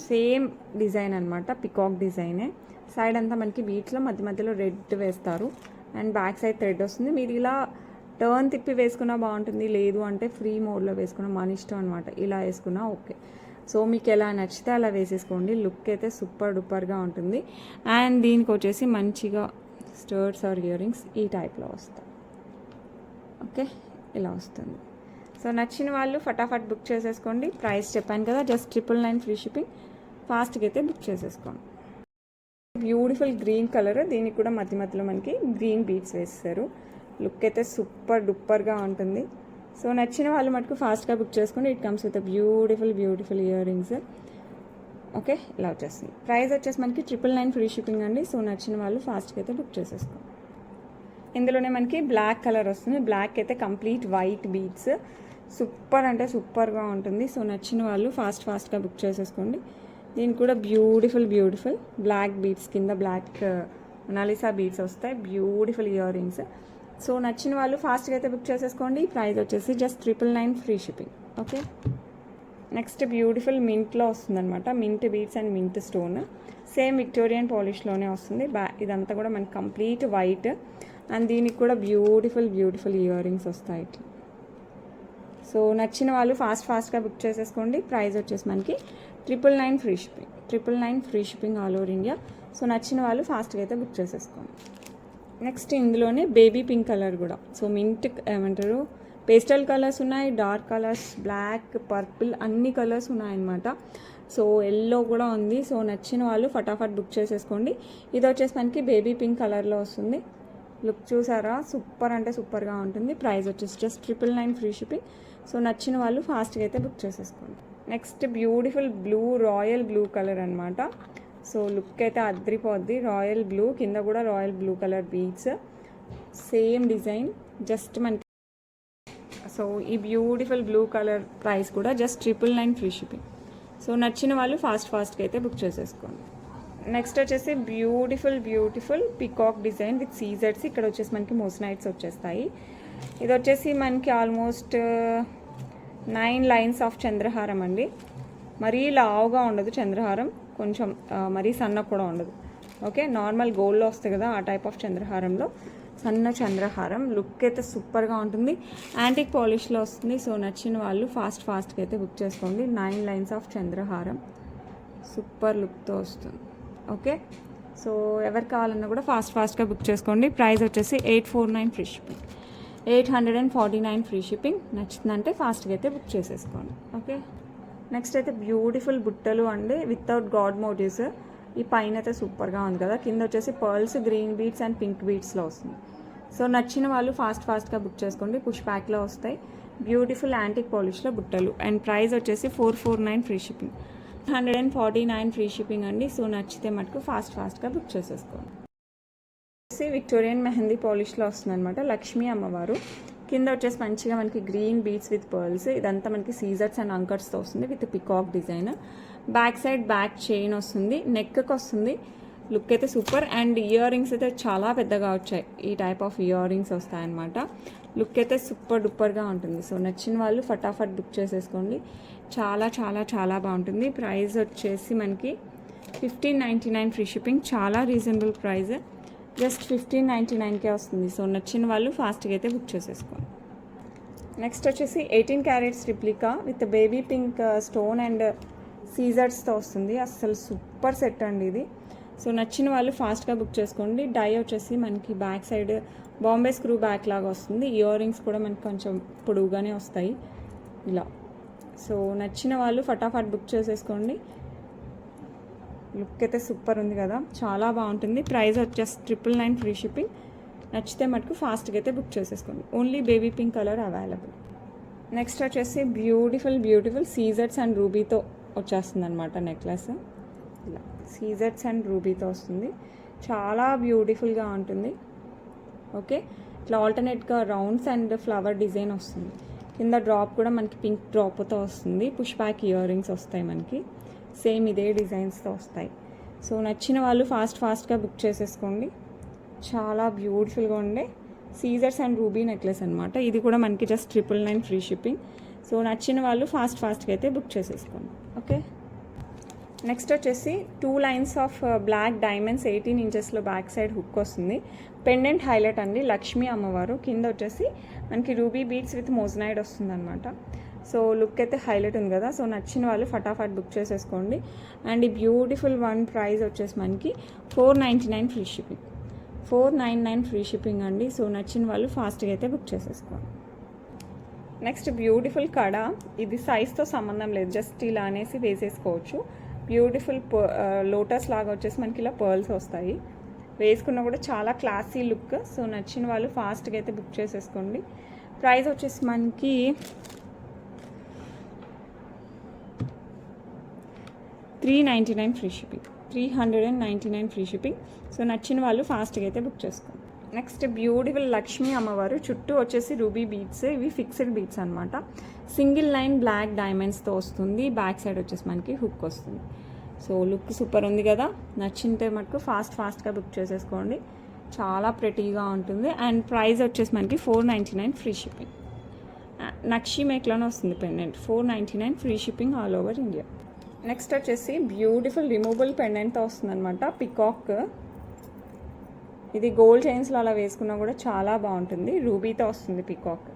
Same design అనమాట, పికాక్ డిజైనే. సైడ్ అంతా మనకి బీట్స్లో మధ్యలో రెడ్ వేస్తారు. అండ్ బ్యాక్ సైడ్ థ్రెడ్ వస్తుంది. మీరు ఇలా టర్న్ తిప్పి వేసుకున్నా బాగుంటుంది, లేదు అంటే ఫ్రీ మోడ్లో వేసుకున్నా మన ఇష్టం అనమాట. ఇలా వేసుకున్నా ఓకే. సో మీకు ఎలా నచ్చితే అలా వేసేసుకోండి. లుక్ అయితే సూపర్ డూపర్గా ఉంటుంది. అండ్ దీనికి వచ్చేసి మంచిగా స్టర్ట్స్ ఆర్ ఇయర్ రింగ్స్ ఈ టైప్లో వస్తాయి. ఓకే, ఇలా వస్తుంది. సో నచ్చిన వాళ్ళు ఫటాఫట్ బుక్ చేసేసుకోండి. ప్రైస్ చెప్పాను కదా, జస్ట్ 999 ఫ్రీ షిప్పింగ్. ఫాస్ట్గా అయితే బుక్ చేసేసుకోండి. Beautiful green colour. దీనికి కూడా మధ్యలో మనకి గ్రీన్ బీడ్స్ వేస్తారు. లుక్ అయితే సూపర్ డూపర్గా ఉంటుంది. సో నచ్చిన వాళ్ళు మటుకు ఫాస్ట్గా బుక్ చేసుకోండి. It comes with beautiful ear rings. Okay, ఇలా వచ్చేస్తుంది. ప్రైస్ వచ్చేసి మనకి 999 ఫ్రీ షిప్పింగ్ అండి. సో నచ్చిన వాళ్ళు ఫాస్ట్గా అయితే బుక్ చేసేసుకోండి. ఇందులోనే మనకి బ్లాక్ కలర్ వస్తుంది. బ్లాక్ అయితే కంప్లీట్ వైట్ బీడ్స్. సూపర్ అంటే సూపర్గా ఉంటుంది. సో నచ్చిన వాళ్ళు ఫాస్ట్గా బుక్ చేసేసుకోండి. దీనికి కూడా బ్యూటిఫుల్ బ్లాక్ బీడ్స్, కింద బ్లాక్ మొనాలిసా బీడ్స్ వస్తాయి. Beautiful earrings. సో నచ్చిన వాళ్ళు ఫాస్ట్గా అయితే బుక్ చేసేసుకోండి. ప్రైస్ వచ్చేసి just 999 free shipping. Okay, next beautiful మింట్లో వస్తుందన్నమాట. Mint beads and mint stone. Same Victorian పాలిష్లోనే వస్తుంది. ఇదంతా కూడా మనకి కంప్లీట్ వైట్. అండ్ దీనికి కూడా బ్యూటిఫుల్ ఇయర్ రింగ్స్ వస్తాయి ఇట్లా. సో నచ్చిన వాళ్ళు ఫాస్ట్గా బుక్ చేసేసుకోండి. ప్రైస్ వచ్చేసి మనకి 999 free shipping. 999 free shipping all over India. So నచ్చిన వాళ్ళు ఫాస్ట్గా అయితే బుక్ చేసేసుకోండి. నెక్స్ట్ ఇందులోనే బేబీ పింక్ కలర్ కూడా. సో మింట్ ఏమంటారు, పేస్టల్ కలర్స్ ఉన్నాయి, డార్క్ కలర్స్, బ్లాక్, పర్పుల్ అన్ని కలర్స్ ఉన్నాయన్నమాట. సో ఎల్లో కూడా ఉంది. సో నచ్చిన వాళ్ళు ఫటాఫట్ బుక్ చేసేసుకోండి. ఇది వచ్చేసి మనకి బేబీ పింక్ కలర్లో వస్తుంది. లుక్ చూసారా, సూపర్ అంటే సూపర్గా ఉంటుంది. ప్రైస్ వచ్చేసి జస్ట్ 999 ఫ్రీ షిప్పింగ్. సో నచ్చిన వాళ్ళు ఫాస్ట్గా అయితే బుక్ చేసేసుకోండి. Next beautiful royal blue colour అనమాట. సో లుక్ అయితే అద్రిపోద్ది. రాయల్ బ్లూ, కింద కూడా royal blue colour beads. Same design, just మనకి సో ఈ బ్యూటిఫుల్ బ్లూ కలర్ ప్రైస్ కూడా జస్ట్ 999 ఫ్రీ షిప్పింగ్. సో నచ్చిన వాళ్ళు ఫాస్ట్గా అయితే బుక్ చేసేసుకోండి. నెక్స్ట్ వచ్చేసి బ్యూటిఫుల్ పికాక్ డిజైన్ విత్ సీజర్స్. ఇక్కడ వచ్చేసి మనకి మోస్నైట్స్ వచ్చేస్తాయి. ఇది వచ్చేసి మనకి ఆల్మోస్ట్ 9 లైన్స్ ఆఫ్ చంద్రహారం అండి. మరీ లావుగా ఉండదు చంద్రహారం, కొంచెం మరీ సన్న కూడా ఉండదు. ఓకే, నార్మల్ గోల్డ్లో వస్తుంది కదా ఆ టైప్ ఆఫ్ చంద్రహారంలో సన్న చంద్రహారం. లుక్ అయితే సూపర్గా ఉంటుంది, యాంటిక్ పాలిష్లో వస్తుంది. సో నచ్చిన వాళ్ళు ఫాస్ట్గా అయితే బుక్ చేసుకోండి. 9 లైన్స్ ఆఫ్ చంద్రహారం సూపర్ లుక్తో వస్తుంది. ఓకే, సో ఎవరు కావాలన్నా కూడా ఫాస్ట్గా బుక్ చేసుకోండి. ప్రైస్ వచ్చేసి 849 ఫ్రీ షిప్పింగ్, 849 ఫ్రీ షిప్పింగ్. నచ్చిందంటే ఫాస్ట్గా అయితే బుక్ చేసేసుకోండి. ఓకే, నెక్స్ట్ అయితే బ్యూటిఫుల్ బుట్టలు అండి వితౌట్ గాడ్ మోటివ్స్. ఈ పైన అయితే సూపర్గా ఉంది కదా, కింద వచ్చేసి pearls, green beads and pink బీడ్స్లో వస్తుంది. సో నచ్చిన వాళ్ళు ఫాస్ట్గా బుక్ చేసుకోండి. పుష్ ప్యాక్లో వస్తాయి బ్యూటిఫుల్ యాంటిక్ పాలిష్లో బుట్టలు. అండ్ ప్రైస్ వచ్చేసి 449 ఫ్రీ షిప్పింగ్, 149 ఫ్రీ షిప్పింగ్ అండి. సో నచ్చితే మటుకు ఫాస్ట్గా బుక్ చేసేసుకోండి. విక్టోరియన్ మెహందీ పాలిష్లో వస్తుంది అనమాట. లక్ష్మీ అమ్మవారు కింద వచ్చేసి మంచిగా మనకి గ్రీన్ బీడ్స్ విత్ పర్ల్స్. ఇదంతా మనకి సీజర్స్ అండ్ అంకర్స్తో వస్తుంది with peacock design. Back side back chain వస్తుంది, నెక్కి వస్తుంది. లుక్ అయితే సూపర్. అండ్ ఇయర్ రింగ్స్ అయితే చాలా పెద్దగా వచ్చాయి. ఈ టైప్ ఆఫ్ ఇయర్ రింగ్స్ వస్తాయన్నమాట. లుక్ అయితే సూపర్ డూపర్గా ఉంటుంది. సో నచ్చిన వాళ్ళు ఫటాఫట్ బుక్ చేసేసుకోండి. చాలా బాగుంటుంది. ప్రైస్ వచ్చేసి మనకి 1599 ఫ్రీ షిప్పింగ్. చాలా రీజనబుల్ ప్రైస్, జస్ట్ 1599కే వస్తుంది. సో నచ్చిన వాళ్ళు ఫాస్ట్గా అయితే బుక్ చేసేసుకోండి. నెక్స్ట్ వచ్చేసి 18 carats replica with baby pink stone and సీజర్స్తో వస్తుంది. అసలు సూపర్ సెట్ అండి ఇది. సో నచ్చిన వాళ్ళు ఫాస్ట్గా బుక్ చేసుకోండి. డై వచ్చేసి మనకి back side Bombay screw back లాగా వస్తుంది. ఇయర్ రింగ్స్ కూడా మనకి కొంచెం పొడుగుగానే వస్తాయి ఇలా. సో నచ్చిన వాళ్ళు ఫటాఫట్ బుక్ చేసేసుకోండి. లుక్ అయితే సూపర్ ఉంది కదా, చాలా బాగుంటుంది. ప్రైస్ వచ్చేసి 999 ఫ్రీ షిప్పింగ్. నచ్చితే మటుకు ఫాస్ట్గా అయితే బుక్ చేసేసుకోండి. Only baby pink colour available. Next వచ్చేసి బ్యూటిఫుల్ సీజర్స్ అండ్ రూబీతో వచ్చేస్తుంది అనమాట నెక్లెస్. ఇలా సీజర్స్ అండ్ రూబీతో వస్తుంది. చాలా బ్యూటిఫుల్గా ఉంటుంది. ఓకే, ఇట్లా ఆల్టర్నేట్గా రౌండ్స్ అండ్ ఫ్లవర్ డిజైన్ వస్తుంది. కింద డ్రాప్ కూడా మనకి పింక్ డ్రాప్తో వస్తుంది. పుష్ బ్యాక్ ఇయర్ రింగ్స్ వస్తాయి మనకి, సేమ్ ఇదే డిజైన్స్తో వస్తాయి. సో నచ్చిన వాళ్ళు ఫాస్ట్గా బుక్ చేసేసుకోండి. చాలా బ్యూటిఫుల్గా ఉండే సీజర్స్ అండ్ రూబీ నెక్లెస్ అనమాట. ఇది కూడా మనకి జస్ట్ 999 ఫ్రీ షిప్పింగ్. సో నచ్చిన వాళ్ళు ఫాస్ట్గా అయితే బుక్ చేసేసుకోండి. ఓకే, నెక్స్ట్ వచ్చేసి 2 లైన్స్ ఆఫ్ బ్లాక్ డైమండ్స్ 18 ఇంచెస్లో బ్యాక్ సైడ్ హుక్ వస్తుంది. పెండెంట్ హైలైట్ అండి, లక్ష్మీ అమ్మవారు. కింద వచ్చేసి మనకి రూబీ బీడ్స్ విత్ మోజనైడ్ వస్తుంది అనమాట. సో లుక్ అయితే హైలైట్ ఉంది కదా. సో నచ్చిన వాళ్ళు ఫటాఫట్ బుక్ చేసేసుకోండి. అండ్ ఈ బ్యూటిఫుల్ వన్ ప్రైస్ వచ్చేసి మనకి 499 ఫ్రీ షిప్పింగ్, 499 ఫ్రీ షిప్పింగ్ అండి. సో నచ్చిన వాళ్ళు ఫాస్ట్గా అయితే బుక్ చేసేసుకోండి. నెక్స్ట్ బ్యూటిఫుల్ కడ. ఇది సైజ్తో సంబంధం లేదు, జస్ట్ ఇలా అనేసి వేసేసుకోవచ్చు. బ్యూటిఫుల్ లోటస్ లాగా వచ్చేసి మనకి ఇలా పర్ల్స్ వస్తాయి. వేసుకున్నా కూడా చాలా క్లాసీ లుక్. సో నచ్చిన వాళ్ళు ఫాస్ట్గా అయితే బుక్ చేసేసుకోండి. ప్రైస్ వచ్చేసి మనకి 399 free shipping, 399 free shipping. So నచ్చిన వాళ్ళు ఫాస్ట్గా అయితే బుక్ చేసుకోండి. నెక్స్ట్ బ్యూటిఫుల్ లక్ష్మీ అమ్మవారు. చుట్టూ వచ్చేసి రూబీ బీడ్స్, ఇవి ఫిక్స్డ్ బీడ్స్ అనమాట. సింగిల్ లైన్ బ్లాక్ డైమండ్స్తో వస్తుంది. బ్యాక్ సైడ్ వచ్చేసి మనకి హుక్ వస్తుంది. సో లుక్ సూపర్ ఉంది కదా. నచ్చింటే మటుకు ఫాస్ట్గా బుక్ చేసేసుకోండి. చాలా ప్రెటీగా ఉంటుంది. అండ్ ప్రైస్ వచ్చేసి మనకి 499 ఫ్రీ షిప్పింగ్. నక్షి మేక్లోనే వస్తుంది pendant. 499 free shipping all over India. Next వచ్చేసి బ్యూటిఫుల్ రిమూవబుల్ పెండెంట్తో వస్తుంది అనమాట. పికాక్. ఇది గోల్డ్ చైన్స్లో అలా వేసుకున్నా కూడా చాలా బాగుంటుంది. రూబీతో వస్తుంది పికాక్.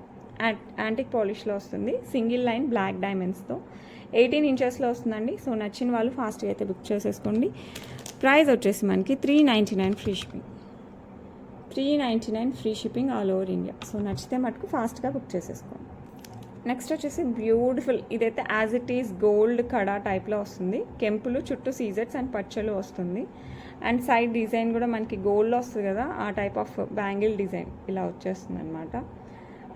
యాంటిక్ పాలిష్లో వస్తుంది. సింగిల్ లైన్ బ్లాక్ డైమండ్స్తో 18 ఇంచెస్లో వస్తుందండి. సో నచ్చిన వాళ్ళు ఫాస్ట్గా అయితే బుక్ చేసేసుకోండి. ప్రైస్ వచ్చేసి మనకి 399 free shipping, 399 free shipping all over India. So నచ్చితే మటుకు ఫాస్ట్గా బుక్ చేసేసుకోండి. నెక్స్ట్ వచ్చేసి బ్యూటిఫుల్, ఇదైతే యాజ్ ఇట్ ఈస్ గోల్డ్ కడా టైప్లో వస్తుంది. కెంపులు, చుట్టూ సీజర్స్ అండ్ పచ్చలు వస్తుంది. అండ్ సైడ్ డిజైన్ కూడా మనకి గోల్డ్లో వస్తుంది కదా, ఆ టైప్ ఆఫ్ బ్యాంగిల్ డిజైన్ ఇలా వచ్చేస్తుంది అనమాట.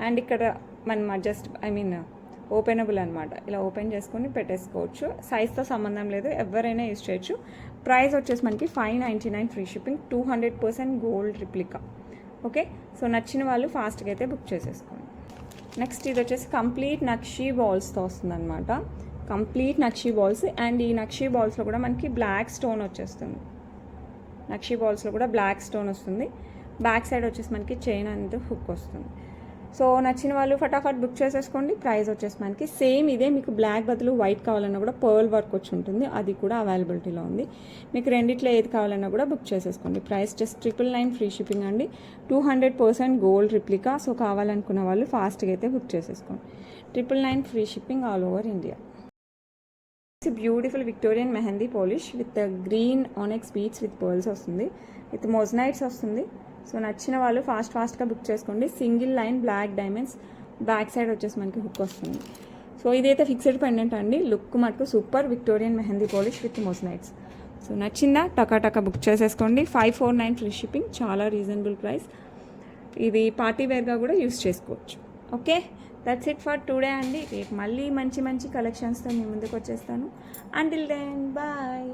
అండ్ ఇక్కడ మనం జస్ట్ ఓపెనబుల్ అనమాట. ఇలా ఓపెన్ చేసుకొని పెట్టేసుకోవచ్చు. సైజ్తో సంబంధం లేదు, ఎవరైనా యూజ్ చేయొచ్చు. ప్రైస్ వచ్చేసి మనకి 599 free shipping, 200% gold replica. Okay, so నచ్చిన వాళ్ళు ఫాస్ట్గా అయితే బుక్ చేసేసుకోండి. నెక్స్ట్ ఇది వచ్చేసి కంప్లీట్ నక్షీ బాల్స్తో వస్తుందన్నమాట. Complete nakshi balls. అండ్ ఈ నక్షీ బాల్స్లో కూడా మనకి బ్లాక్ స్టోన్ వచ్చేస్తుంది. నక్షీ బాల్స్లో కూడా బ్లాక్ స్టోన్ వస్తుంది. బ్యాక్ సైడ్ వచ్చేసి మనకి చైన్ అనేది హుక్ వస్తుంది. సో నచ్చిన వాళ్ళు ఫటాఫట్ బుక్ చేసేసుకోండి. ప్రైస్ వచ్చేసి మనకి సేమ్ ఇదే. మీకు బ్లాక్ బదులు వైట్ కావాలన్నా కూడా పర్ల్ వర్క్ వచ్చి ఉంటుంది, అది కూడా అవైలబిలిటీలో ఉంది. మీకు రెండిట్లో ఏది కావాలన్నా కూడా బుక్ చేసేసుకోండి. ప్రైస్ జస్ట్ 999 ఫ్రీ షిప్పింగ్ అండి. 200% గోల్డ్ రిప్లికా. సో కావాలనుకున్న వాళ్ళు ఫాస్ట్గా అయితే బుక్ చేసేసుకోండి. 999 free shipping all over India. Beautiful Victorian mehndi polish with green onyx beads with pearls వస్తుంది, విత్ మొజనైట్స్ వస్తుంది. సో నచ్చిన వాళ్ళు ఫాస్ట్గా బుక్ చేసుకోండి. Single line black diamonds, back side వచ్చేసి మనకి హుక్ వస్తుంది. సో ఇదైతే ఫిక్స్డ్ పెండెంట్ అండి. లుక్ మటుకు super Victorian mehndi polish with moissanites. So నచ్చిందా టకా బుక్ చేసేసుకోండి. 549 ఫ్రీ షిప్పింగ్, చాలా రీజనబుల్ ప్రైస్. ఇది పార్టీ వేర్గా కూడా యూస్ చేసుకోవచ్చు. Okay, that's it for today అండి. రేపు మళ్ళీ మంచి కలెక్షన్స్తో మీ ముందుకు వచ్చేస్తాను. Until then bye.